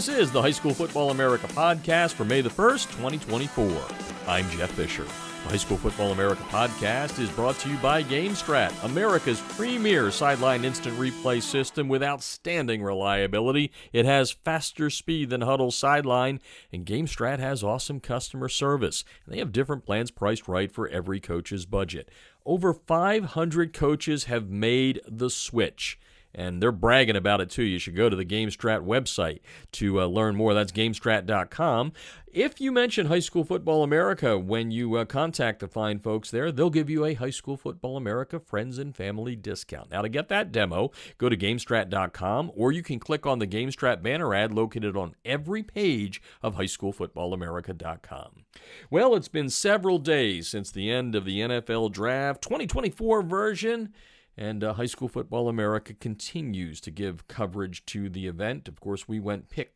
This is the High School Football America podcast for May the 1st, 2024. I'm Jeff Fisher. The High School Football America podcast is brought to you by GameStrat, America's premier sideline instant replay system with outstanding reliability. It has faster speed than Huddle Sideline, and GameStrat has awesome customer service. They have different plans priced right for every coach's budget. Over 500 coaches have made the switch, and they're bragging about it too. You should go to the GameStrat website to learn more. That's GameStrat.com. If you mention High School Football America when you contact the fine folks there, they'll give you a High School Football America Friends and Family discount. Now, to get that demo, go to GameStrat.com, or you can click on the GameStrat banner ad located on every page of HighSchoolFootballAmerica.com. Well, it's been several days since the end of the NFL Draft 2024 version, and High School Football America continues to give coverage to the event. Of course, we went pick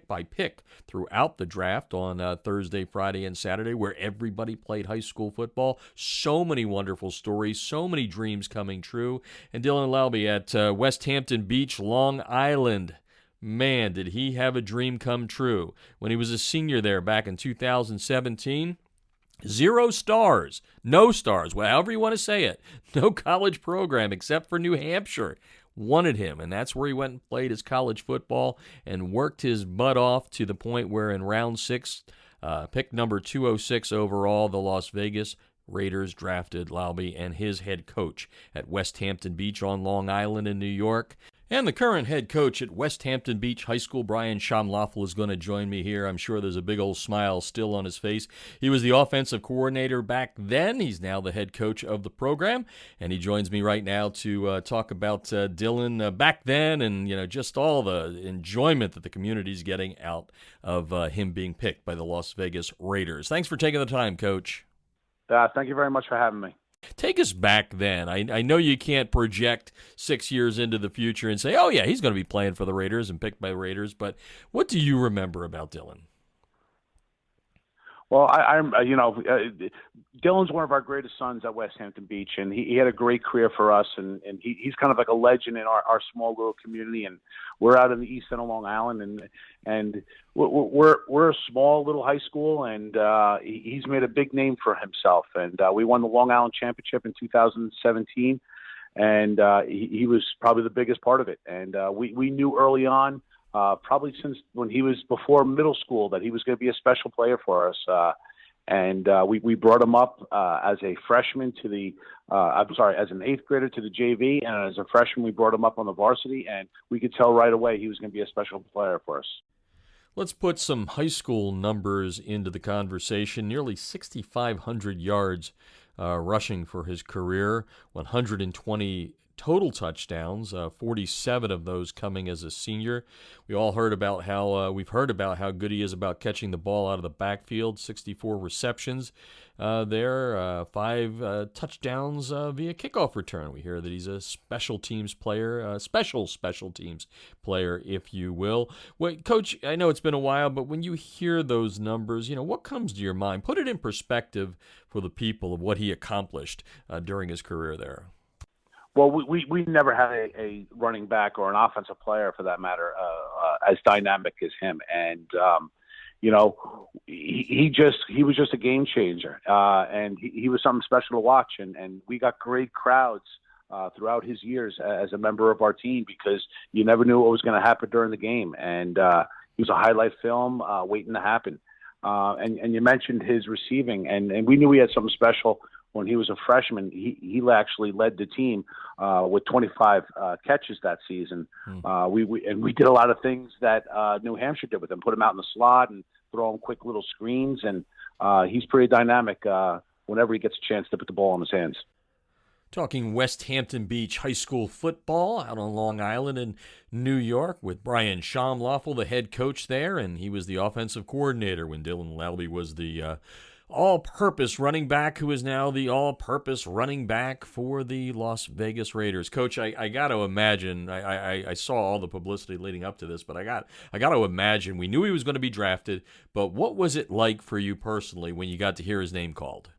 by pick throughout the draft on Thursday, Friday, and Saturday, where everybody played high school football. So many wonderful stories, so many dreams coming true. And Dylan Laube at Westhampton Beach, Long Island. Man, did he have a dream come true. When he was a senior there back in 2017, 0 stars, no stars, well, however you want to say it. No college program except for New Hampshire wanted him, and that's where he went and played his college football and worked his butt off to the point where in round 6, pick number 206 overall, the Las Vegas Raiders drafted Laube and his head coach at Westhampton Beach on Long Island in New York. And the current head coach at Westhampton Beach High School, Brian Schaumloffel, is going to join me here. I'm sure there's a big old smile still on his face. He was the offensive coordinator back then. He's now the head coach of the program, and he joins me right now to talk about Dylan back then and just all the enjoyment that the community's getting out of him being picked by the Las Vegas Raiders. Thanks for taking the time, Coach. Thank you very much for having me. Take us back then. I know you can't project 6 years into the future and say, oh, yeah, he's going to be playing for the Raiders and picked by the Raiders, but what do you remember about Dylan? Well, Dylan's one of our greatest sons at Westhampton Beach, and he had a great career for us, and he's kind of like a legend in our small little community, and we're out in the east end of Long Island, and we're a small little high school, and he's made a big name for himself, and we won the Long Island Championship in 2017, and he was probably the biggest part of it, and we knew early on, probably since when he was before middle school, that he was going to be a special player for us. And we brought him up as a freshman to as an eighth grader to the JV. And as a freshman, we brought him up on the varsity, and we could tell right away he was going to be a special player for us. Let's put some high school numbers into the conversation. Nearly 6,500 yards rushing for his career, 120 total touchdowns, 47 of those coming as a senior. We've heard about how good he is about catching the ball out of the backfield. 64 receptions there, 5 touchdowns via kickoff return. We hear that he's a special teams player, special teams player, if you will. Wait, Coach, I know it's been a while, but when you hear those numbers, what comes to your mind? Put it in perspective for the people of what he accomplished during his career there. Well, we never had a running back or an offensive player, for that matter, as dynamic as him. And he was just a game changer, and he was something special to watch. And we got great crowds throughout his years as a member of our team, because you never knew what was going to happen during the game. And he was a highlight film waiting to happen. And you mentioned his receiving, and we knew he had something special. When he was a freshman, he actually led the team with 25 catches that season. We did a lot of things that New Hampshire did with him, put him out in the slot and throw him quick little screens. And he's pretty dynamic whenever he gets a chance to put the ball in his hands. Talking Westhampton Beach High School football out on Long Island in New York with Brian Schaumloffel, the head coach there, and he was the offensive coordinator when Dylan Laube was the all-purpose running back, who is now the all-purpose running back for the Las Vegas Raiders. Coach, I got to imagine, I saw all the publicity leading up to this, but I got to imagine, we knew he was going to be drafted, but what was it like for you personally when you got to hear his name called?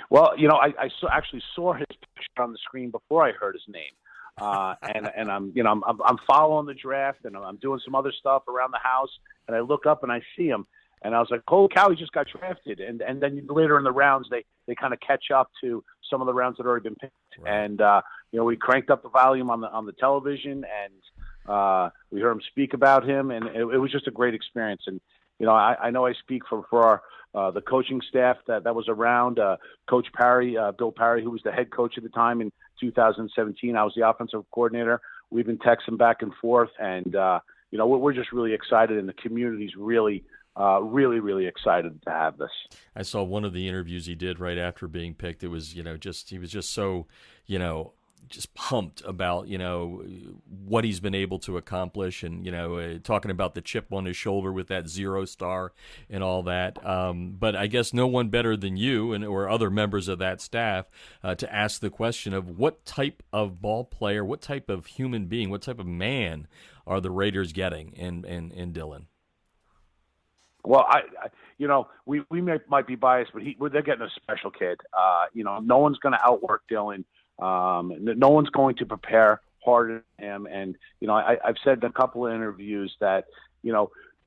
Well, I actually saw his picture on the screen before I heard his name. and I'm following the draft, and I'm doing some other stuff around the house, and I look up and I see him, and I was like, holy cow, he just got drafted. And then later in the rounds, they kind of catch up to some of the rounds that had already been picked. Right. And we cranked up the volume on the television, and we heard him speak about him, and it was just a great experience. And I know I speak for our the coaching staff that was around. Coach Parry, Bill Parry, who was the head coach at the time in 2017. I was the offensive coordinator. We've been texting back and forth, and we're just really excited, and the community's really excited to have this. I saw one of the interviews he did right after being picked. It was, he was just so, just pumped about, what he's been able to accomplish, and, talking about the chip on his shoulder with that 0 star and all that. But I guess no one better than you or other members of that staff to ask the question of what type of ball player, what type of human being, what type of man are the Raiders getting in Dylan? Well, we might be biased, but they're getting a special kid. No one's going to outwork Dylan. No one's going to prepare harder than him. And, I've said in a couple of interviews that, when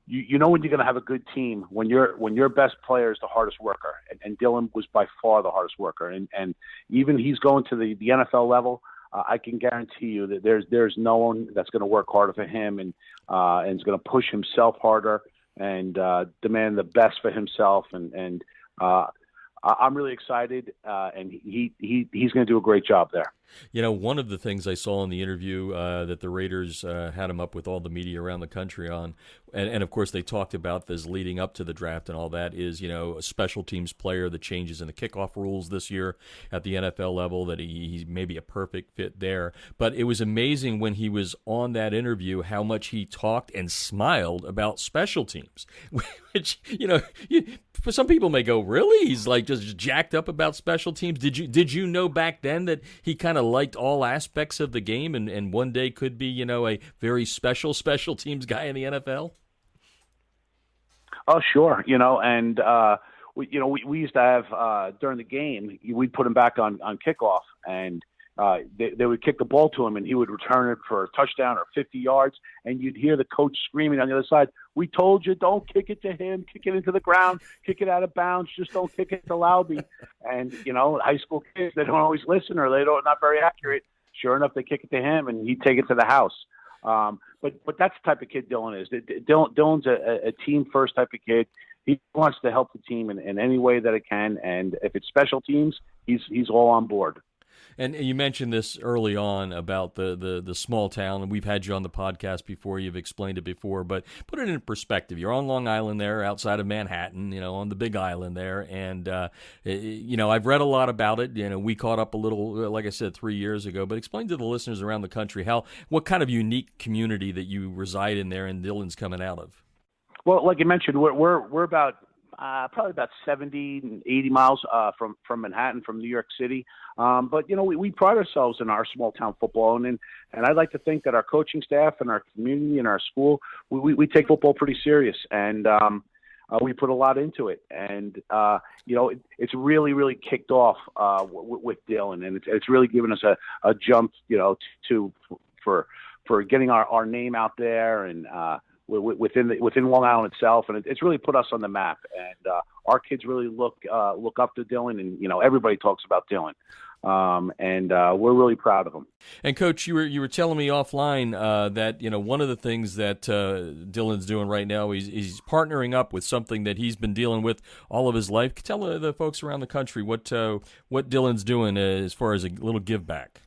you're going to have a good team, when your best player is the hardest worker. And Dylan was by far the hardest worker. And even he's going to the NFL level, I can guarantee you that there's no one that's going to work harder for him and is going to push himself harder and demand the best for himself. And I'm really excited, and he's going to do a great job there. One of the things I saw in the interview that the Raiders had him up with all the media around the country on, and of course they talked about this leading up to the draft and all that, is, a special teams player, the changes in the kickoff rules this year at the NFL level, that he's maybe a perfect fit there. But it was amazing when he was on that interview how much he talked and smiled about special teams, which, for some people may go, really? He's like just jacked up about special teams. Did you know back then that he kind of liked all aspects of the game and one day could be, a very special teams guy in the NFL? Oh, sure. We used to have, during the game, we'd put him back on kickoff, and they would kick the ball to him, and he would return it for a touchdown or 50 yards, and you'd hear the coach screaming on the other side, "We told you, don't kick it to him, kick it into the ground, kick it out of bounds, just don't kick it to Laube." And, high school kids, they don't always listen, or not very accurate. Sure enough, they kick it to him, and he'd take it to the house. But that's the type of kid Dylan is. Dylan's a team-first type of kid. He wants to help the team in any way that it can, and if it's special teams, he's all on board. And you mentioned this early on about the small town, and we've had you on the podcast before. You've explained it before, but put it in perspective. You're on Long Island there, outside of Manhattan, on the Big Island there, and I've read a lot about it. We caught up a little, like I said, 3 years ago. But explain to the listeners around the country what kind of unique community that you reside in there, and Dylan's coming out of. Well, like you mentioned, we're about probably about 70, 80 miles from Manhattan, from New York City. But, we pride ourselves in our small town football. And I'd like to think that our coaching staff and our community and our school, we take football pretty serious. And we put a lot into it. And, it's really, really kicked off with Dylan. And it's really given us a jump, for getting our name out there and within Long Island itself, and it's really put us on the map. And our kids really look up to Dylan, and everybody talks about Dylan, and we're really proud of him. And Coach, you were telling me offline that one of the things that Dylan's doing right now, he's partnering up with something that he's been dealing with all of his life. Tell the folks around the country what Dylan's doing as far as a little give back.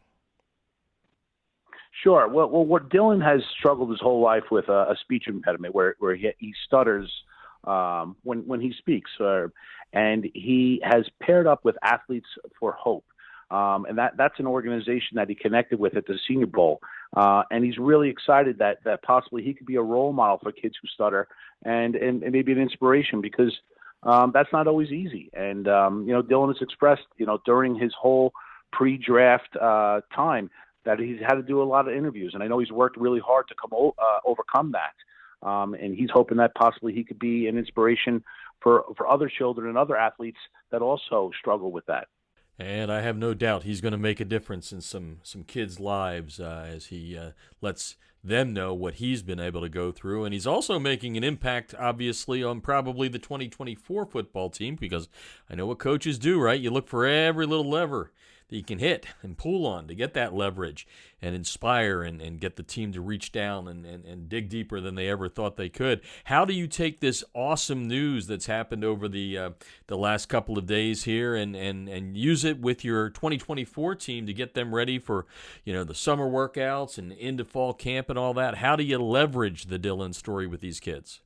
Sure. Well, what Dylan has struggled his whole life with a speech impediment where he stutters when he speaks, and he has paired up with Athletes for Hope, and that's an organization that he connected with at the Senior Bowl, and he's really excited that possibly he could be a role model for kids who stutter and maybe an inspiration, because that's not always easy. And Dylan has expressed during his whole pre-draft time that he's had to do a lot of interviews, and I know he's worked really hard to overcome that. And he's hoping that possibly he could be an inspiration for other children and other athletes that also struggle with that. And I have no doubt he's going to make a difference in some kids' lives as he lets them know what he's been able to go through. And he's also making an impact, obviously, on probably the 2024 football team, because I know what coaches do, right? You look for every little lever that you can hit and pull on to get that leverage and inspire and get the team to reach down and dig deeper than they ever thought they could. How do you take this awesome news that's happened over the last couple of days here and use it with your 2024 team to get them ready for, the summer workouts and into fall camp and all that? How do you leverage the Dylan story with these kids?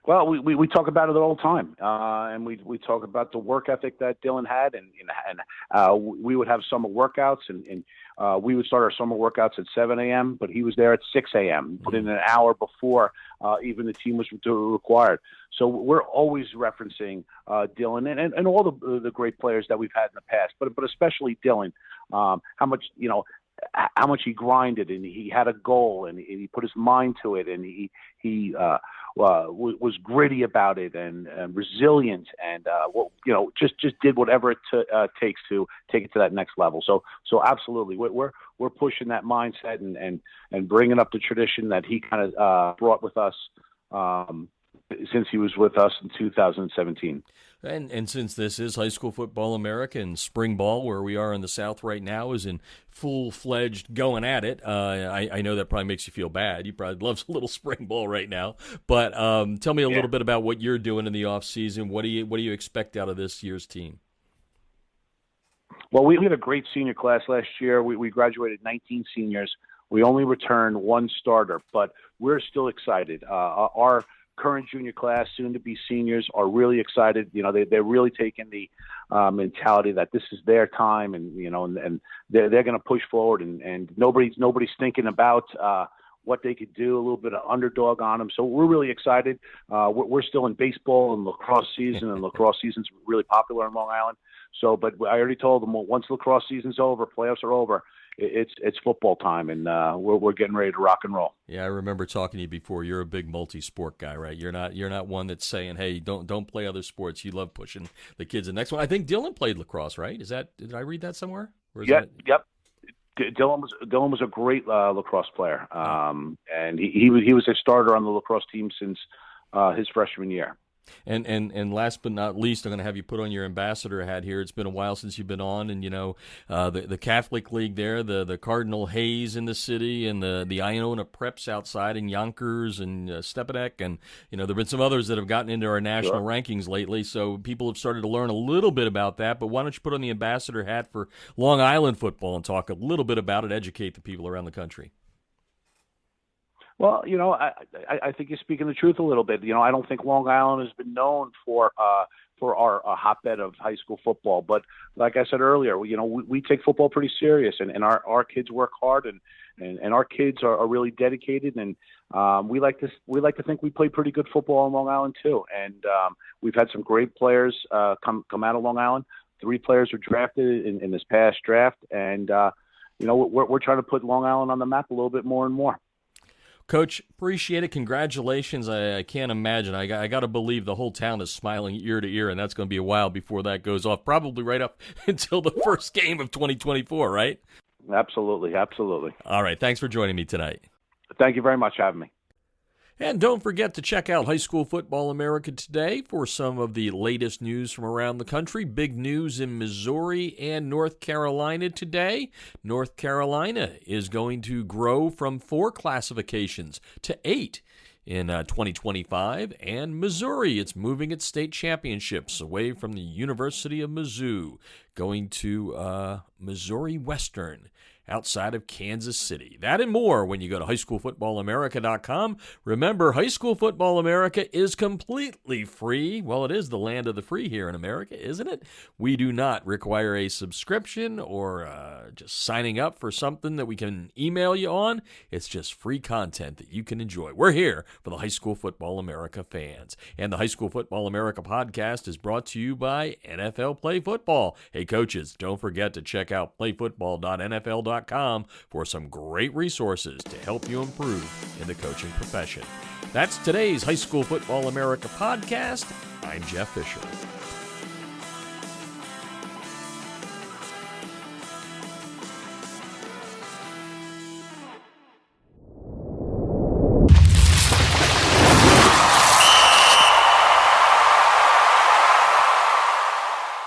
Well, we talk about it all the time, and we talk about the work ethic that Dylan had, and we would have summer workouts, and we would start our summer workouts at 7 a.m., but he was there at 6 a.m., put in an hour before even the team was required. So we're always referencing Dylan and all the great players that we've had in the past, but especially Dylan, how much he grinded, and he had a goal, and he put his mind to it, and he was gritty about it and resilient, and just did whatever it takes to take it to that next level. So absolutely, we're pushing that mindset and bringing up the tradition that he kind of brought with us since he was with us in 2017. And since this is High School Football America and spring ball, where we are in the South right now, is in full-fledged going at it, I know that probably makes you feel bad. You probably love a little spring ball right now. But tell me a little bit about what you're doing in the off season. What do you expect out of this year's team? Well, we had a great senior class last year. We graduated 19 seniors. We only returned one starter, but we're still excited. Our current junior class, soon to be seniors, are really excited. They're really taking the mentality that this is their time, and they're going to push forward, and nobody's thinking about what they could do, a little bit of underdog on them. So we're really excited. We're still in baseball and lacrosse season, and lacrosse season's really popular in Long Island. So, but I already told them, once lacrosse season's over, playoffs are over, it's football time, and we're getting ready to rock and roll. Yeah, I remember talking to you before. You're a big multi-sport guy, right? You're not one that's saying, "Hey, don't play other sports." You love pushing the kids. The next one, I think Dylan played lacrosse, right? Did I read that somewhere? Yep. Dylan was a great lacrosse player, and he was a starter on the lacrosse team since his freshman year. And last but not least, I'm going to have you put on your ambassador hat here. It's been a while since you've been on, and the Catholic League there, the Cardinal Hayes in the city, and the Iona Preps outside in Yonkers and Stepanek, and there've been some others that have gotten into our national rankings lately. So people have started to learn a little bit about that. But why don't you put on the ambassador hat for Long Island football and talk a little bit about it, educate the people around the country? Well, I think you're speaking the truth a little bit. I don't think Long Island has been known for our hotbed of high school football. But like I said earlier, we take football pretty serious, and our kids work hard, and our kids are really dedicated, and we like to think we play pretty good football in Long Island too. And we've had some great players come out of Long Island. 3 players were drafted in this past draft, and we're trying to put Long Island on the map a little bit more and more. Coach, appreciate it. Congratulations. I can't imagine. I got to believe the whole town is smiling ear to ear, and that's going to be a while before that goes off, probably right up until the first game of 2024, right? Absolutely. All right. Thanks for joining me tonight. Thank you very much for having me. And don't forget to check out High School Football America today for some of the latest news from around the country. Big news in Missouri and North Carolina today. North Carolina is going to grow from 4 classifications to 8 in 2025, and Missouri, it's moving its state championships away from the University of Mizzou, going to Missouri Western outside of Kansas City. That and more when you go to highschoolfootballamerica.com. Remember, High School Football America is completely free. Well, it is the land of the free here in America, isn't it? We do not require a subscription or just signing up for something that we can email you on. It's just free content that you can enjoy. We're here for the High School Football America fans. And the High School Football America podcast is brought to you by NFL Play Football. Hey, coaches, don't forget to check out playfootball.nfl.com for some great resources to help you improve in the coaching profession. That's today's High School Football America podcast. I'm Jeff Fisher.